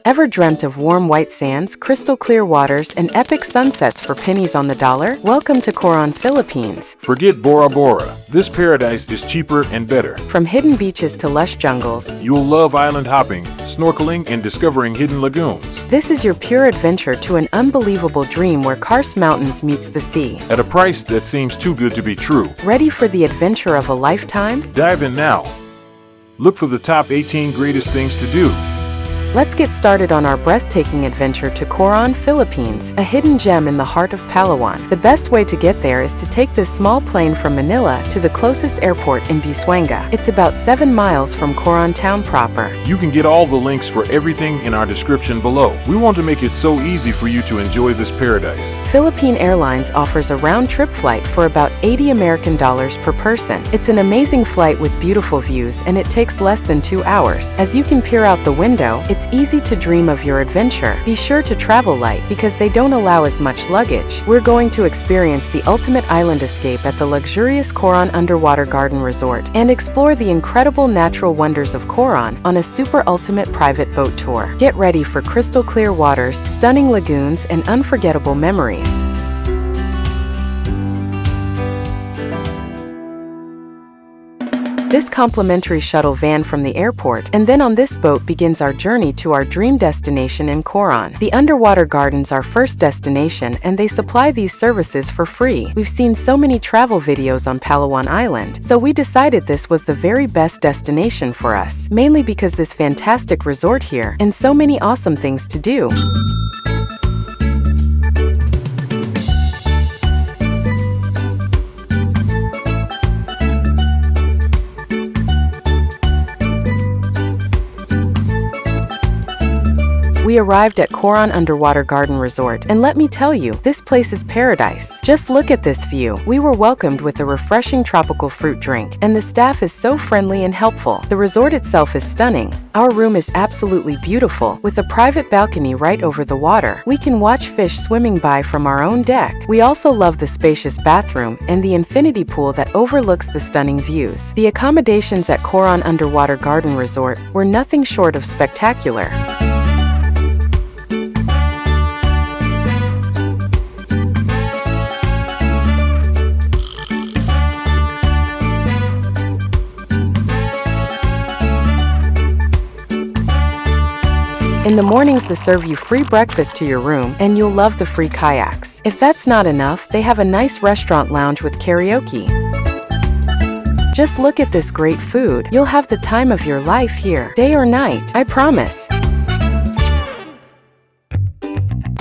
Ever dreamt of warm white sands, crystal clear waters, and epic sunsets for pennies on the dollar? Welcome to Coron, Philippines. Forget Bora Bora. This paradise is cheaper and better. From hidden beaches to lush jungles, You'll love island hopping, snorkeling, and discovering hidden lagoons. this is your pure adventure to an unbelievable dream where Karst Mountains meets the sea. At a price that seems too good to be true. Ready for the adventure of a lifetime? Dive in now. Look for the top 18 greatest things to do. Let's get started on our breathtaking adventure to Coron, Philippines, a hidden gem in the heart of Palawan. The best way to get there is to take this small plane from Manila to the closest airport in Busuanga. It's about 7 miles from Coron town proper. You can get all the links for everything in our description below. We want to make it so easy for you to enjoy this paradise. Philippine Airlines offers a round-trip flight for about $80 American per person. It's an amazing flight with beautiful views, and it takes less than 2 hours. As you can peer out the window, it's easy to dream of your adventure. Be sure to travel light because they don't allow as much luggage. We're going to experience the ultimate island escape at the luxurious Coron Underwater Garden Resort and explore the incredible natural wonders of Coron on a super ultimate private boat tour. Get ready for crystal clear waters, stunning lagoons, and unforgettable memories. This complimentary shuttle van from the airport, and then on this boat begins our journey to our dream destination in Coron. The underwater gardens are first destination, and they supply these services for free. We've seen so many travel videos on Palawan Island, so we decided this was the very best destination for us, mainly because this fantastic resort here, and so many awesome things to do. We arrived at Coron Underwater Garden Resort, and let me tell you, this place is paradise. Just look at this view. We were welcomed with a refreshing tropical fruit drink, and the staff is so friendly and helpful. The resort itself is stunning. Our room is absolutely beautiful, with a private balcony right over the water. We can watch fish swimming by from our own deck. We also love the spacious bathroom and the infinity pool that overlooks the stunning views. The accommodations at Coron Underwater Garden Resort were nothing short of spectacular. In the mornings, they serve you free breakfast to your room, and you'll love the free kayaks. If that's not enough, they have a nice restaurant lounge with karaoke. Just look at this great food. You'll have the time of your life here, day or night, I promise.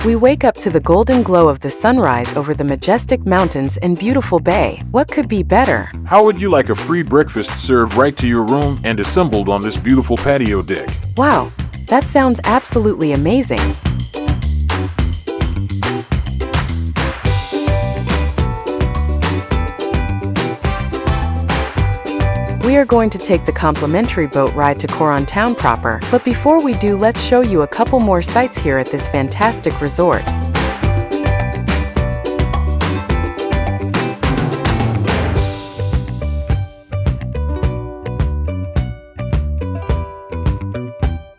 We wake up to the golden glow of the sunrise over the majestic mountains and beautiful bay. What could be better? How would you like a free breakfast served right to your room and assembled on this beautiful patio deck? Wow, that sounds absolutely amazing. We are going to take the complimentary boat ride to Coron town proper, but before we do, let's show you a couple more sights here at this fantastic resort.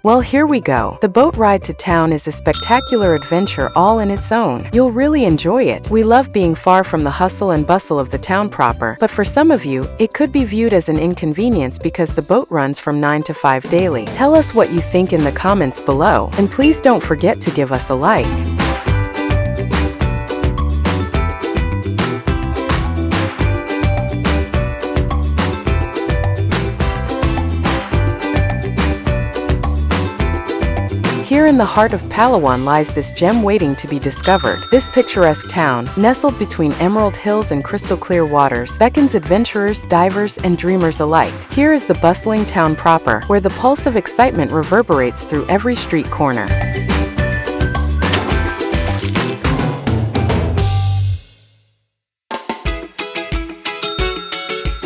Well, here we go. The boat ride to town is a spectacular adventure all in its own. You'll really enjoy it. We love being far from the hustle and bustle of the town proper, but for some of you, it could be viewed as an inconvenience because the boat runs from 9 to 5 daily. Tell us what you think in the comments below, and please don't forget to give us a like. Here in the heart of Palawan lies this gem waiting to be discovered. This picturesque town, nestled between emerald hills and crystal clear waters, beckons adventurers, divers, and dreamers alike. Here is the bustling town proper, where the pulse of excitement reverberates through every street corner.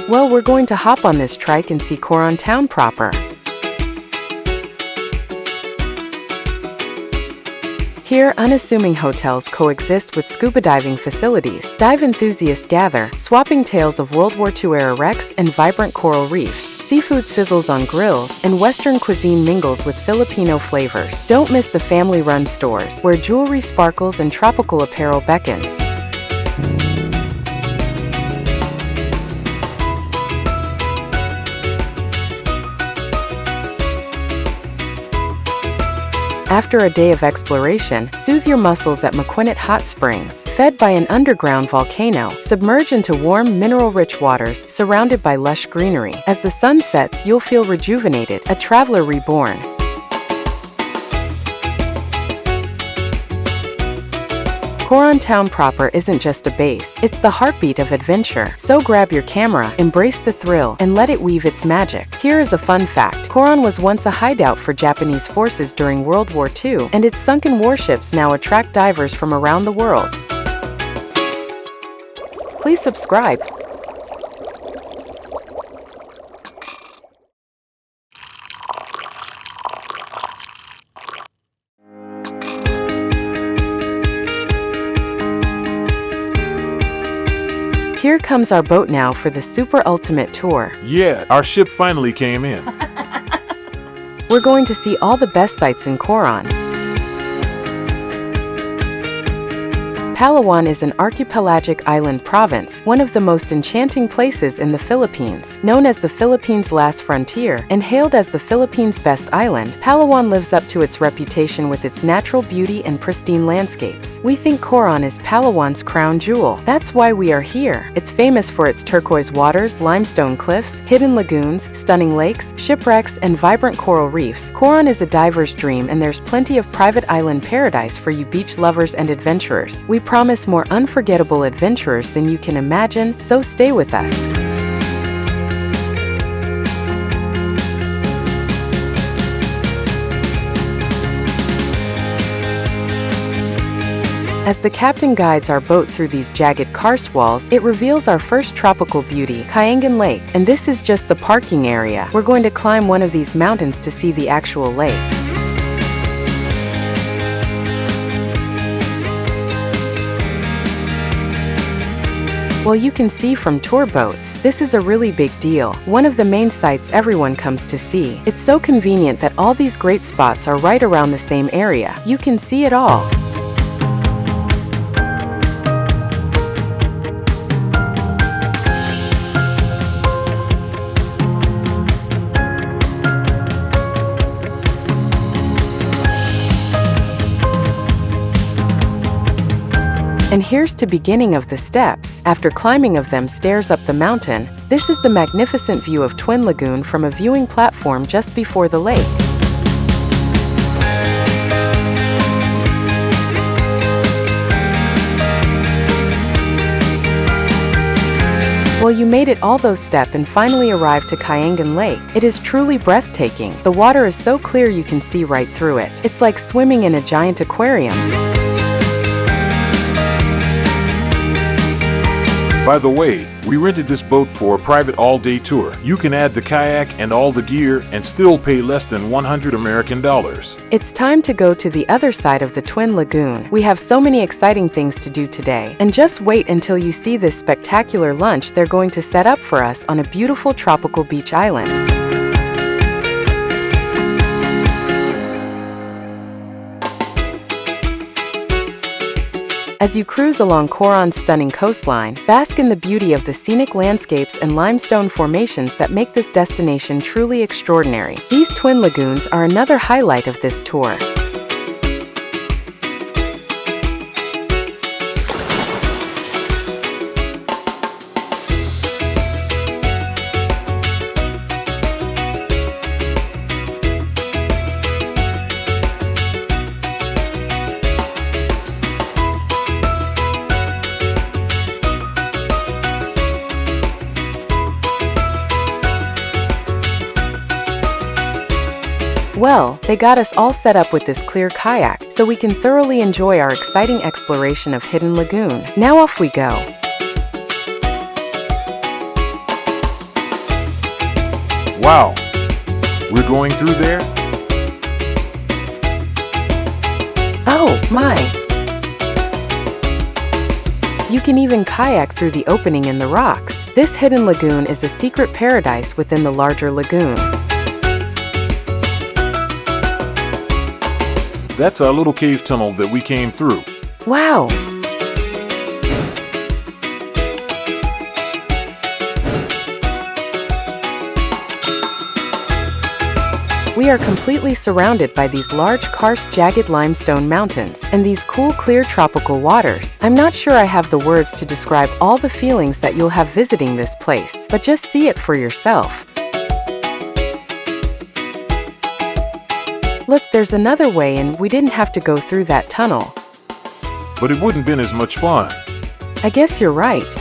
Well, we're going to hop on this trike and see Coron town proper. Here, unassuming hotels coexist with scuba diving facilities. Dive enthusiasts gather, swapping tales of World War II-era wrecks and vibrant coral reefs. Seafood sizzles on grills, and Western cuisine mingles with Filipino flavors. Don't miss the family-run stores, where jewelry sparkles and tropical apparel beckons. After a day of exploration, soothe your muscles at Maquinit Hot Springs. Fed by an underground volcano, submerge into warm, mineral-rich waters, surrounded by lush greenery. As the sun sets, you'll feel rejuvenated, a traveler reborn. Coron town proper isn't just a base, it's the heartbeat of adventure. So grab your camera, embrace the thrill, and let it weave its magic. Here is a fun fact. Coron was once a hideout for Japanese forces during World War II, and its sunken warships now attract divers from around the world. Please subscribe. Here comes our boat now for the super ultimate tour. Yeah, our ship finally came in. We're going to see all the best sights in Coron. Palawan is an archipelagic island province, one of the most enchanting places in the Philippines. Known as the Philippines' last frontier and hailed as the Philippines' best island, Palawan lives up to its reputation with its natural beauty and pristine landscapes. We think Coron is Palawan's crown jewel. That's why we are here. It's famous for its turquoise waters, limestone cliffs, hidden lagoons, stunning lakes, shipwrecks, and vibrant coral reefs. Coron is a diver's dream, and there's plenty of private island paradise for you beach lovers and adventurers. We promise more unforgettable adventures than you can imagine, so stay with us. As the captain guides our boat through these jagged karst walls, it reveals our first tropical beauty, Kayangan Lake. And this is just the parking area. We're going to climb one of these mountains to see the actual lake. Well, you can see from tour boats, this is a really big deal. One of the main sights everyone comes to see. It's so convenient that all these great spots are right around the same area. You can see it all. And here's to beginning of the steps. After climbing of them stairs up the mountain, this is the magnificent view of Twin Lagoon from a viewing platform just before the lake. Well, you made it all those steps and finally arrived to Kayangan Lake. It is truly breathtaking. The water is so clear you can see right through it. It's like swimming in a giant aquarium. By the way, we rented this boat for a private all-day tour. You can add the kayak and all the gear and still pay less than $100 American. It's time to go to the other side of the Twin Lagoon. We have so many exciting things to do today. And just wait until you see this spectacular lunch they're going to set up for us on a beautiful tropical beach island. As you cruise along Coron's stunning coastline, bask in the beauty of the scenic landscapes and limestone formations that make this destination truly extraordinary. These twin lagoons are another highlight of this tour. Well, they got us all set up with this clear kayak, so we can thoroughly enjoy our exciting exploration of Hidden Lagoon. Now off we go. Wow! We're going through there? Oh, my! You can even kayak through the opening in the rocks. This hidden lagoon is a secret paradise within the larger lagoon. That's our little cave tunnel that we came through. Wow! We are completely surrounded by these large karst jagged limestone mountains and these cool, clear tropical waters. I'm not sure I have the words to describe all the feelings that you'll have visiting this place, but just see it for yourself. Look, there's another way and we didn't have to go through that tunnel. But it wouldn't been as much fun. I guess you're right.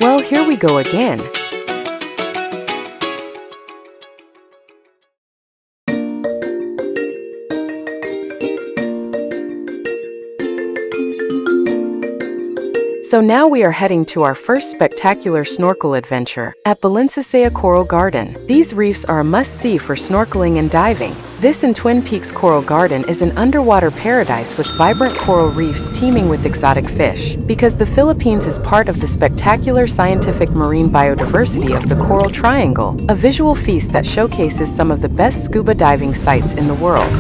Well, here we go again. So now we are heading to our first spectacular snorkel adventure at Barracuda Coral Garden. These reefs are a must-see for snorkeling and diving. This in Twin Peaks Coral Garden is an underwater paradise with vibrant coral reefs teeming with exotic fish. Because the Philippines is part of the spectacular scientific marine biodiversity of the Coral Triangle, a visual feast that showcases some of the best scuba diving sites in the world.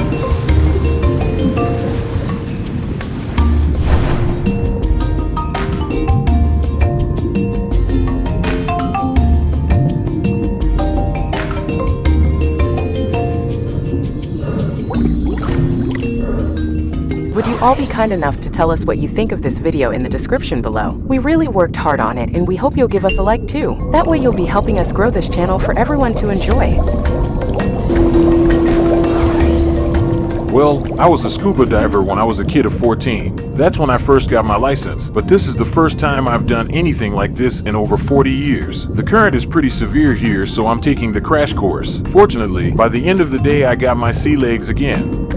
Would you all be kind enough to tell us what you think of this video in the description below? We really worked hard on it and we hope you'll give us a like too. That way you'll be helping us grow this channel for everyone to enjoy. Well, I was a scuba diver when I was a kid of 14. That's when I first got my license, but this is the first time I've done anything like this in over 40 years. The current is pretty severe here, so I'm taking the crash course. Fortunately, by the end of the day I got my sea legs again.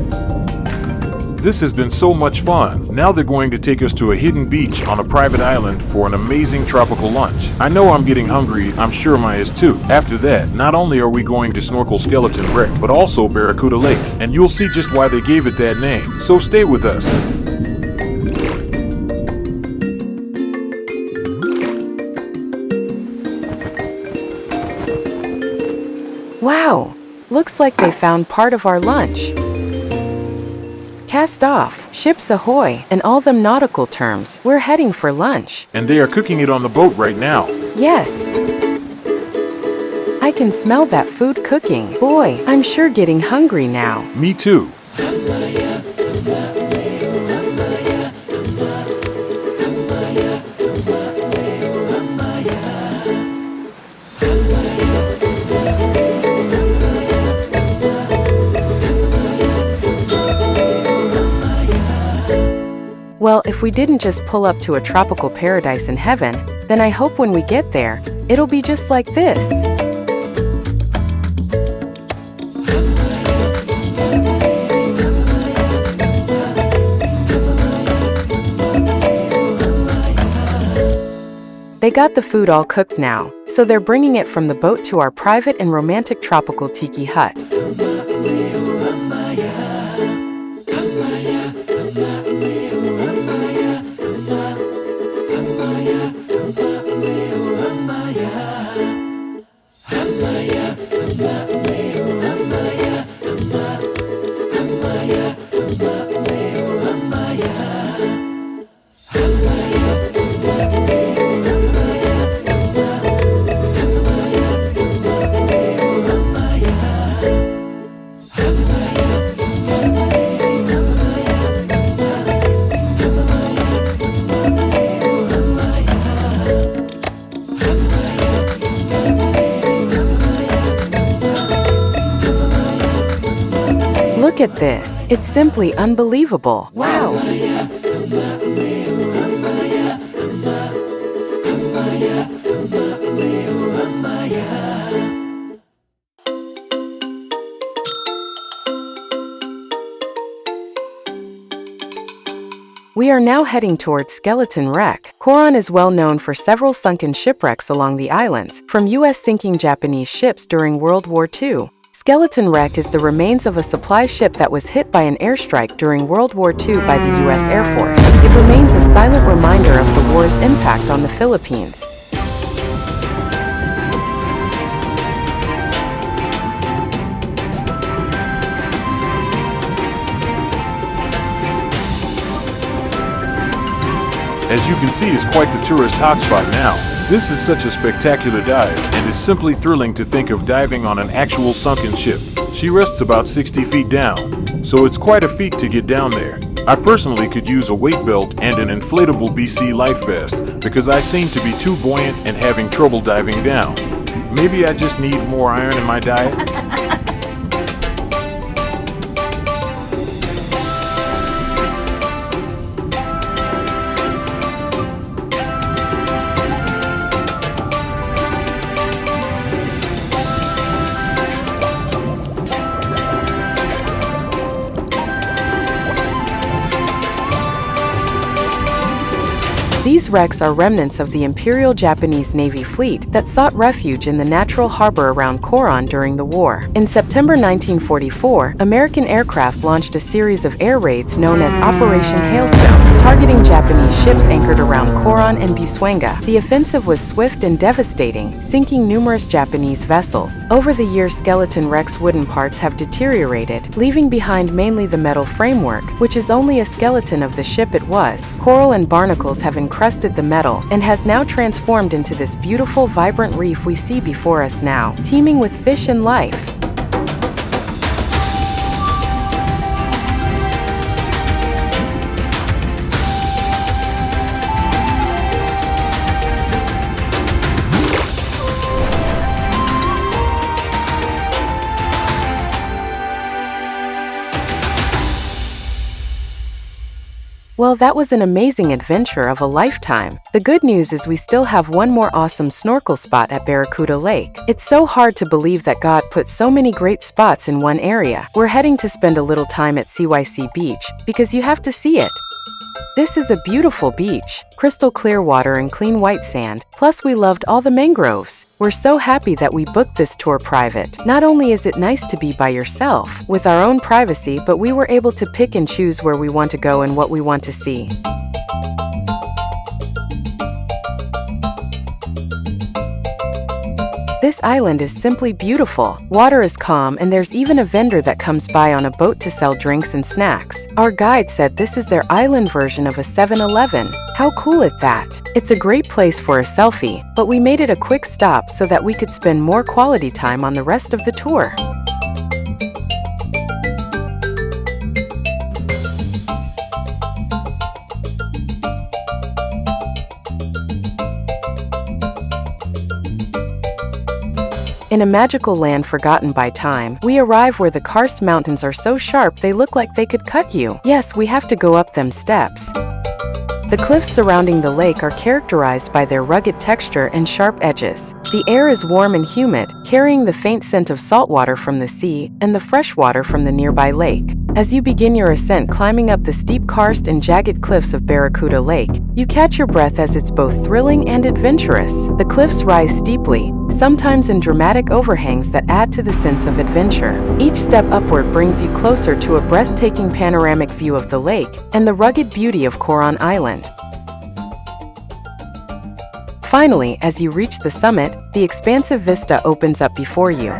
This has been so much fun. Now they're going to take us to a hidden beach on a private island for an amazing tropical lunch. I know I'm getting hungry, I'm sure Maya is too. After that, not only are we going to snorkel Skeleton Wreck, but also Barracuda Lake, and you'll see just why they gave it that name. So stay with us. Wow! Looks like they found part of our lunch. Cast off, ships ahoy, and all them nautical terms. We're heading for lunch. And they are cooking it on the boat right now. Yes. I can smell that food cooking. Boy, I'm sure getting hungry now. Me too. Well, if we didn't just pull up to a tropical paradise in heaven, then I hope when we get there, it'll be just like this. They got the food all cooked now, so they're bringing it from the boat to our private and romantic tropical tiki hut. Look at this. It's simply unbelievable. Wow. We are now heading towards Skeleton Wreck. Coron is well known for several sunken shipwrecks along the islands, from U.S. sinking Japanese ships during World War II. Skeleton Wreck is the remains of a supply ship that was hit by an airstrike during World War II by the U.S. Air Force. It remains a silent reminder of the war's impact on the Philippines. As you can see, it's quite the tourist hotspot now. This is such a spectacular dive, and it's simply thrilling to think of diving on an actual sunken ship. She rests about 60 feet down, so it's quite a feat to get down there. I personally could use a weight belt and an inflatable BC life vest because I seem to be too buoyant and having trouble diving down. Maybe I just need more iron in my diet? These wrecks are remnants of the Imperial Japanese Navy fleet that sought refuge in the natural harbor around Coron during the war. In September 1944, American aircraft launched a series of air raids known as Operation Hailstone, targeting Japanese ships anchored around Coron and Busuanga. The offensive was swift and devastating, sinking numerous Japanese vessels. Over the years, Skeleton Wreck's wooden parts have deteriorated, leaving behind mainly the metal framework, which is only a skeleton of the ship it was. Coral and barnacles have encrusted the metal and has now transformed into this beautiful, vibrant reef we see before us now, teeming with fish and life. Well, that was an amazing adventure of a lifetime. The good news is we still have one more awesome snorkel spot at Barracuda Lake. It's so hard to believe that God put so many great spots in one area. We're heading to spend a little time at Cyc Beach because you have to see it. This is a beautiful beach, crystal clear water and clean white sand, plus we loved all the mangroves. We're so happy that we booked this tour private. Not only is it nice to be by yourself, with our own privacy, but we were able to pick and choose where we want to go and what we want to see. This island is simply beautiful. Water is calm and there's even a vendor that comes by on a boat to sell drinks and snacks. Our guide said this is their island version of a 7-Eleven. How cool is that? It's a great place for a selfie, but we made it a quick stop so that we could spend more quality time on the rest of the tour. In a magical land forgotten by time, we arrive where the Karst mountains are so sharp they look like they could cut you. Yes, we have to go up them steps. The cliffs surrounding the lake are characterized by their rugged texture and sharp edges. The air is warm and humid, carrying the faint scent of salt water from the sea and the fresh water from the nearby lake. As you begin your ascent climbing up the steep Karst and jagged cliffs of Barracuda Lake, you catch your breath as it's both thrilling and adventurous. The cliffs rise steeply, sometimes in dramatic overhangs that add to the sense of adventure. Each step upward brings you closer to a breathtaking panoramic view of the lake and the rugged beauty of Coron Island. Finally, as you reach the summit, the expansive vista opens up before you.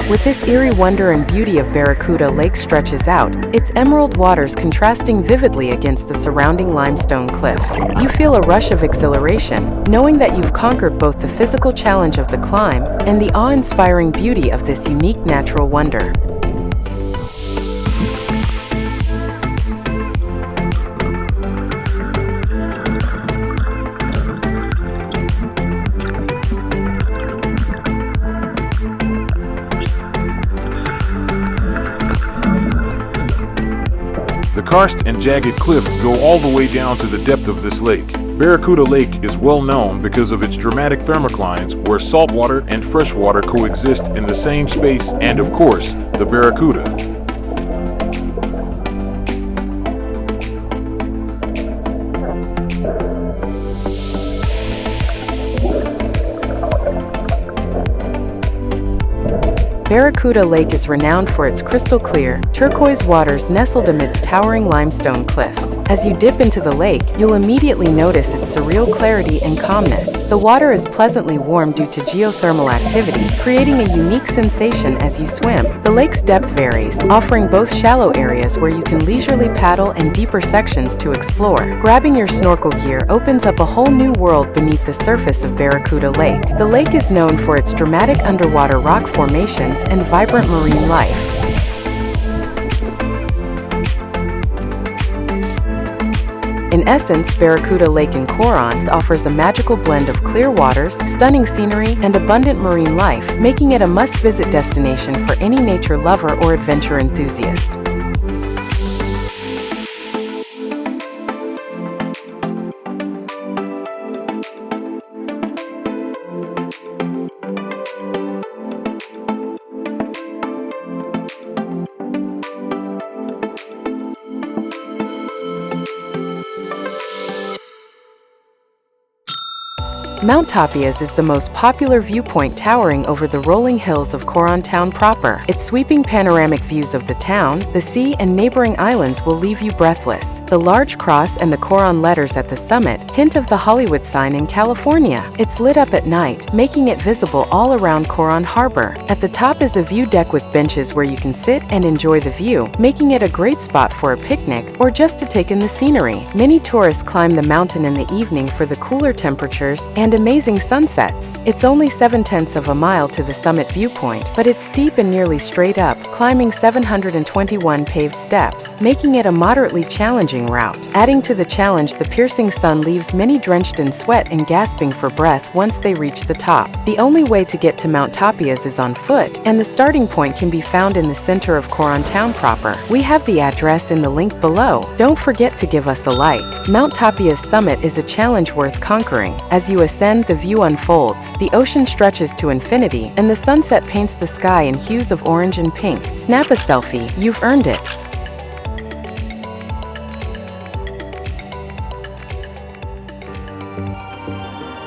With this eerie wonder and beauty of Barracuda Lake stretches out, its emerald waters contrasting vividly against the surrounding limestone cliffs. You feel a rush of exhilaration, knowing that you've conquered both the physical challenge of the climb and the awe-inspiring beauty of this unique natural wonder. The karst and jagged cliff go all the way down to the depth of this lake. Barracuda Lake is well known because of its dramatic thermoclines where saltwater and freshwater coexist in the same space and, of course, the barracuda. Barracuda Lake is renowned for its crystal-clear, turquoise waters nestled amidst towering limestone cliffs. As you dip into the lake, you'll immediately notice its surreal clarity and calmness. The water is pleasantly warm due to geothermal activity, creating a unique sensation as you swim. The lake's depth varies, offering both shallow areas where you can leisurely paddle and deeper sections to explore. Grabbing your snorkel gear opens up a whole new world beneath the surface of Barracuda Lake. The lake is known for its dramatic underwater rock formations and vibrant marine life. In essence, Barracuda Lake in Coron offers a magical blend of clear waters, stunning scenery, and abundant marine life, making it a must-visit destination for any nature lover or adventure enthusiast. Mount Tapyas is the most popular viewpoint, towering over the rolling hills of Coron town proper. Its sweeping panoramic views of the town, the sea, and neighboring islands will leave you breathless. The large cross and the Coron letters at the summit hint of the Hollywood sign in California. It's lit up at night, making it visible all around Coron Harbor. At the top is a view deck with benches where you can sit and enjoy the view, making it a great spot for a picnic or just to take in the scenery. Many tourists climb the mountain in the evening for the cooler temperatures and amazing sunsets. It's only 7/10 of a mile to the summit viewpoint, but it's steep and nearly straight up, climbing 721 paved steps, making it a moderately challenging route. Adding to the challenge, the piercing sun leaves many drenched in sweat and gasping for breath once they reach the top. The only way to get to Mount Tapyas is on foot, and the starting point can be found in the center of Coron town proper. We have the address in the link below. Don't forget to give us a like. Mount Tapyas summit is a challenge worth conquering. As you ascend, the view unfolds, the ocean stretches to infinity, and the sunset paints the sky in hues of orange and pink. Snap a selfie, you've earned it.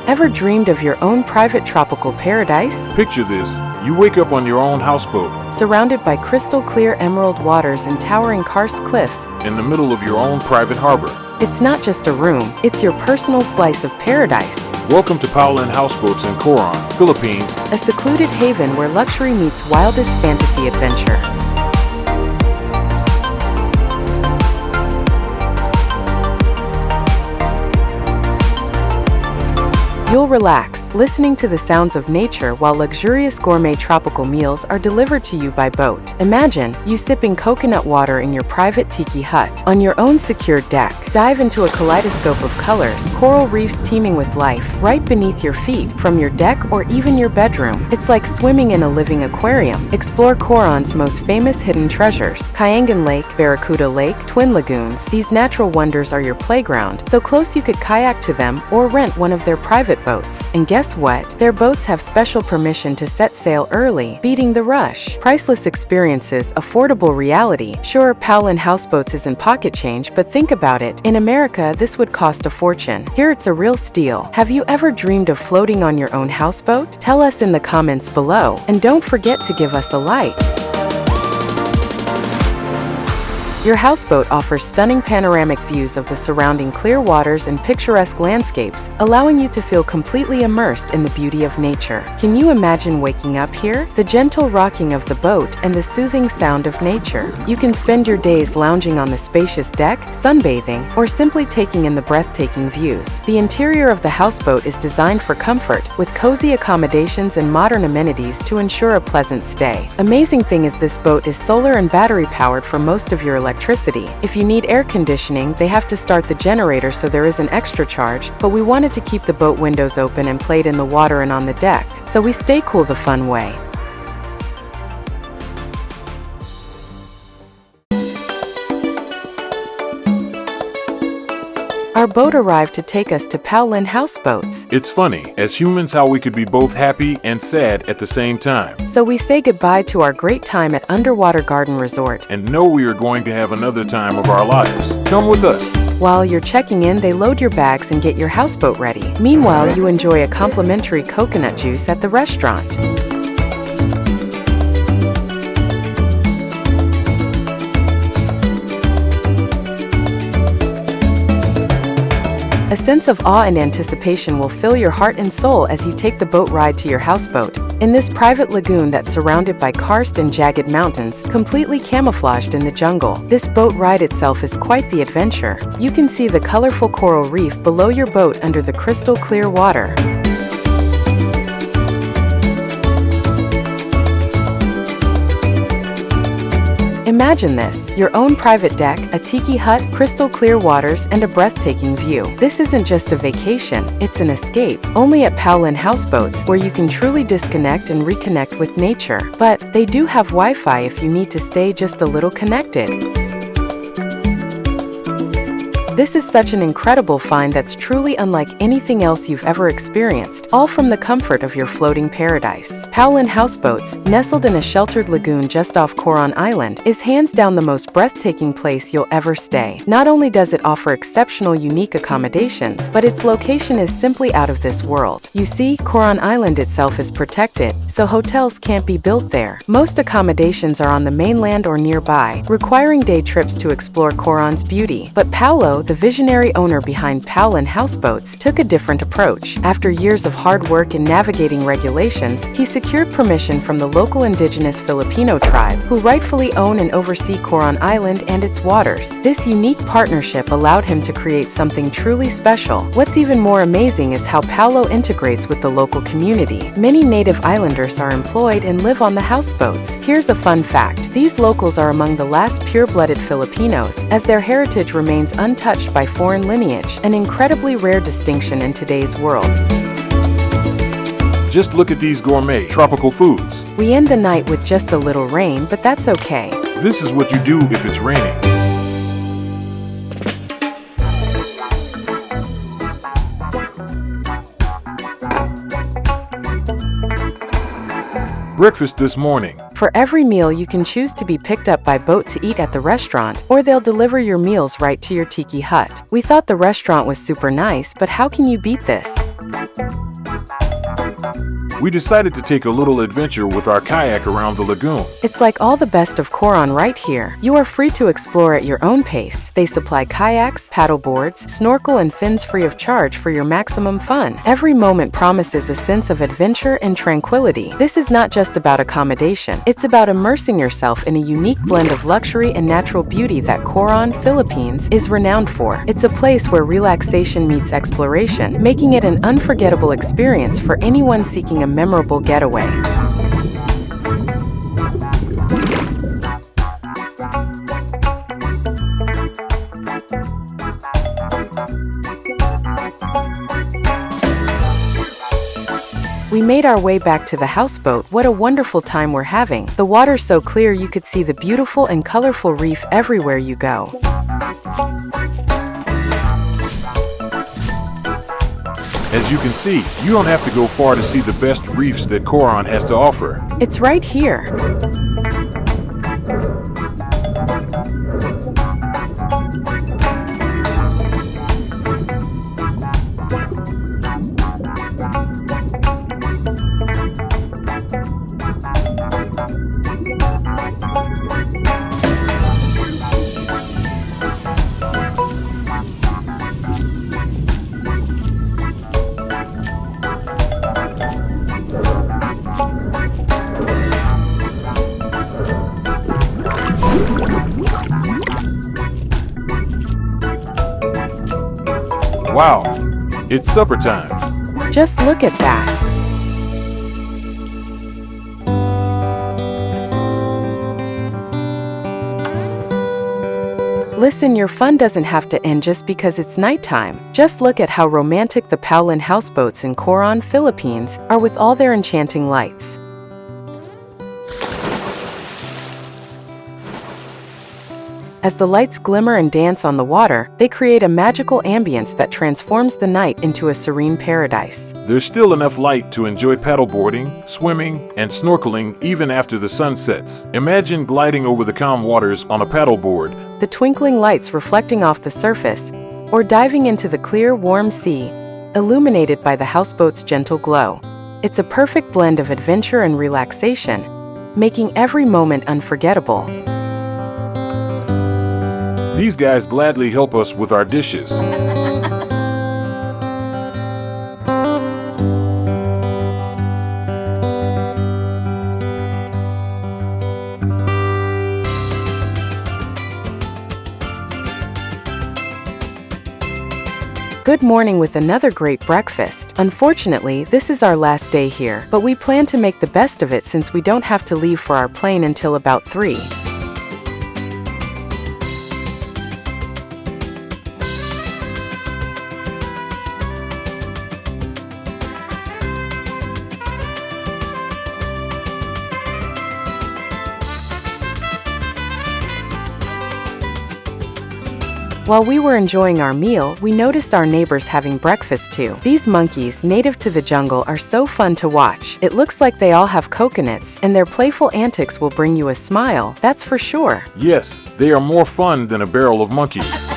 Ever dreamed of your own private tropical paradise? Picture this. You wake up on your own houseboat, Surrounded by crystal clear emerald waters and towering Karst cliffs, in the middle of your own private harbor. it's not just a room, it's your personal slice of paradise. Welcome to Paolyn Houseboats in Coron, Philippines. A secluded haven where luxury meets wildest fantasy adventure. You'll relax, listening to the sounds of nature while luxurious gourmet tropical meals are delivered to you by boat. Imagine you sipping coconut water in your private tiki hut on your own secured deck. Dive into a kaleidoscope of colors, coral reefs teeming with life right beneath your feet from your deck or even your bedroom. It's like swimming in a living aquarium. Explore Coron's most famous hidden treasures: Kayangan Lake, Barracuda Lake, Twin Lagoons. These natural wonders are your playground, so close you could kayak to them or rent one of their private boats. And guess what? Their boats have special permission to set sail early, beating the rush. Priceless experiences, affordable reality. Sure, Paolyn Houseboats isn't pocket change, but think about it. In America, this would cost a fortune. Here it's a real steal. Have you ever dreamed of floating on your own houseboat? Tell us in the comments below. And don't forget to give us a like. Your houseboat offers stunning panoramic views of the surrounding clear waters and picturesque landscapes, allowing you to feel completely immersed in the beauty of nature. Can you imagine waking up here? The gentle rocking of the boat and the soothing sound of nature. You can spend your days lounging on the spacious deck, sunbathing, or simply taking in the breathtaking views. The interior of the houseboat is designed for comfort, with cozy accommodations and modern amenities to ensure a pleasant stay. Amazing thing is this boat is solar and battery powered for most of your electricity. If you need air conditioning, they have to start the generator, so there is an extra charge, but we wanted to keep the boat windows open and played in the water and on the deck, so we stay cool the fun way. Our boat arrived to take us to Paolyn Houseboats. It's funny, as humans, how we could be both happy and sad at the same time. So we say goodbye to our great time at Underwater Garden Resort. And know we are going to have another time of our lives. Come with us. While you're checking in, they load your bags and get your houseboat ready. Meanwhile, you enjoy a complimentary coconut juice at the restaurant. sense of awe and anticipation will fill your heart and soul as you take the boat ride to your houseboat. In this private lagoon that's surrounded by karst and jagged mountains, completely camouflaged in the jungle, this boat ride itself is quite the adventure. You can see the colorful coral reef below your boat under the crystal clear water. Imagine this, your own private deck, a tiki hut, crystal clear waters, and a breathtaking view. This isn't just a vacation, it's an escape. Only at Paolyn Houseboats, where you can truly disconnect and reconnect with nature. But they do have Wi-Fi if you need to stay just a little connected. This is such an incredible find that's truly unlike anything else you've ever experienced, all from the comfort of your floating paradise. Paolyn Houseboats, nestled in a sheltered lagoon just off Coron Island, is hands down the most breathtaking place you'll ever stay. Not only does it offer exceptional unique accommodations, but its location is simply out of this world. You see, Coron Island itself is protected, so hotels can't be built there. Most accommodations are on the mainland or nearby, requiring day trips to explore Coron's beauty. But Paolo, the visionary owner behind Paolyn Houseboats, took a different approach. After years of hard work in navigating regulations, he secured permission from the local indigenous Filipino tribe, who rightfully own and oversee Coron Island and its waters. This unique partnership allowed him to create something truly special. What's even more amazing is how Paolo integrates with the local community. Many native islanders are employed and live on the houseboats. Here's a fun fact. These locals are among the last pure-blooded Filipinos, as their heritage remains untouched by foreign lineage, an incredibly rare distinction in today's world. Just look at these gourmet, tropical foods. We end the night with just a little rain, but that's okay. This is what you do if it's raining. Breakfast this morning. For every meal, you can choose to be picked up by boat to eat at the restaurant, or they'll deliver your meals right to your tiki hut. We thought the restaurant was super nice, but how can you beat this? We decided to take a little adventure with our kayak around the lagoon. It's like all the best of Coron right here. You are free to explore at your own pace. They supply kayaks, paddle boards, snorkel and fins free of charge for your maximum fun. Every moment promises a sense of adventure and tranquility. This is not just about accommodation. It's about immersing yourself in a unique blend of luxury and natural beauty that Coron, Philippines, is renowned for. It's a place where relaxation meets exploration, making it an unforgettable experience for anyone seeking a memorable getaway. We made our way back to the houseboat. What a wonderful time we're having. The water's so clear you could see the beautiful and colorful reef everywhere you go. As you can see, you don't have to go far to see the best reefs that Coron has to offer. It's right here. Wow, it's supper time. Just look at that. Listen, your fun doesn't have to end just because it's nighttime. Just look at how romantic the Paolyn Houseboats in Coron, Philippines, are with all their enchanting lights. As the lights glimmer and dance on the water, they create a magical ambience that transforms the night into a serene paradise. There's still enough light to enjoy paddleboarding, swimming, and snorkeling even after the sun sets. Imagine gliding over the calm waters on a paddleboard, The twinkling lights reflecting off the surface, or diving into the clear, warm sea, illuminated by the houseboat's gentle glow. It's a perfect blend of adventure and relaxation, making every moment unforgettable. These guys gladly help us with our dishes. Good morning with another great breakfast. Unfortunately, this is our last day here, but we plan to make the best of it since we don't have to leave for our plane until about 3. While we were enjoying our meal, we noticed our neighbors having breakfast too. These monkeys, native to the jungle, are so fun to watch. It looks like they all have coconuts, and their playful antics will bring you a smile, that's for sure. Yes, they are more fun than a barrel of monkeys.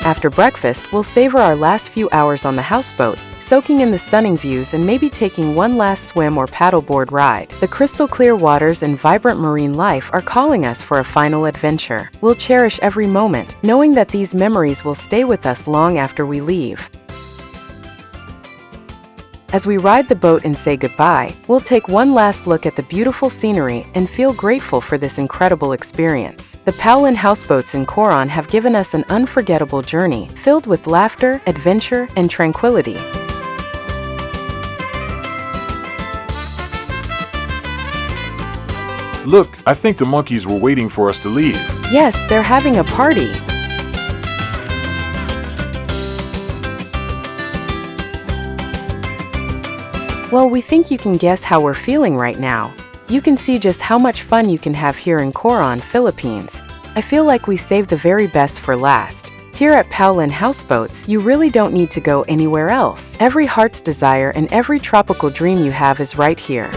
After breakfast, we'll savor our last few hours on the houseboat, soaking in the stunning views and maybe taking one last swim or paddleboard ride. The crystal clear waters and vibrant marine life are calling us for a final adventure. We'll cherish every moment, knowing that these memories will stay with us long after we leave. As we ride the boat and say goodbye, we'll take one last look at the beautiful scenery and feel grateful for this incredible experience. The Paolyn Houseboats in Coron have given us an unforgettable journey, filled with laughter, adventure, and tranquility. Look, I think the monkeys were waiting for us to leave. Yes, they're having a party. Well, we think you can guess how we're feeling right now. You can see just how much fun you can have here in Coron, Philippines. I feel like we saved the very best for last. Here at Paolyn Houseboats, you really don't need to go anywhere else. Every heart's desire and every tropical dream you have is right here.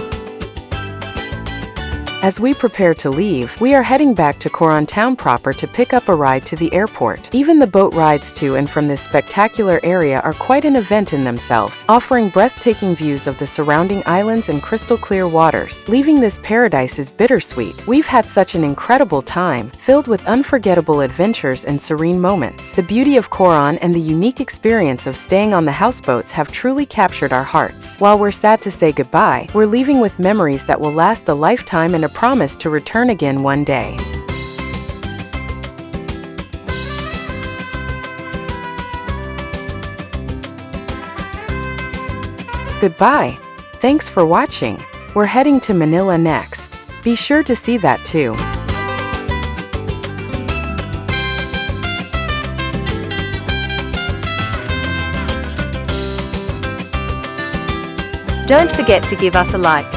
As we prepare to leave, we are heading back to Coron town proper to pick up a ride to the airport. Even the boat rides to and from this spectacular area are quite an event in themselves, offering breathtaking views of the surrounding islands and crystal clear waters. Leaving this paradise is bittersweet. We've had such an incredible time, filled with unforgettable adventures and serene moments. The beauty of Coron and the unique experience of staying on the houseboats have truly captured our hearts. While we're sad to say goodbye, we're leaving with memories that will last a lifetime and a promise to return again one day. Goodbye. Thanks for watching. We're heading to Manila next. Be sure to see that too. Don't forget to give us a like.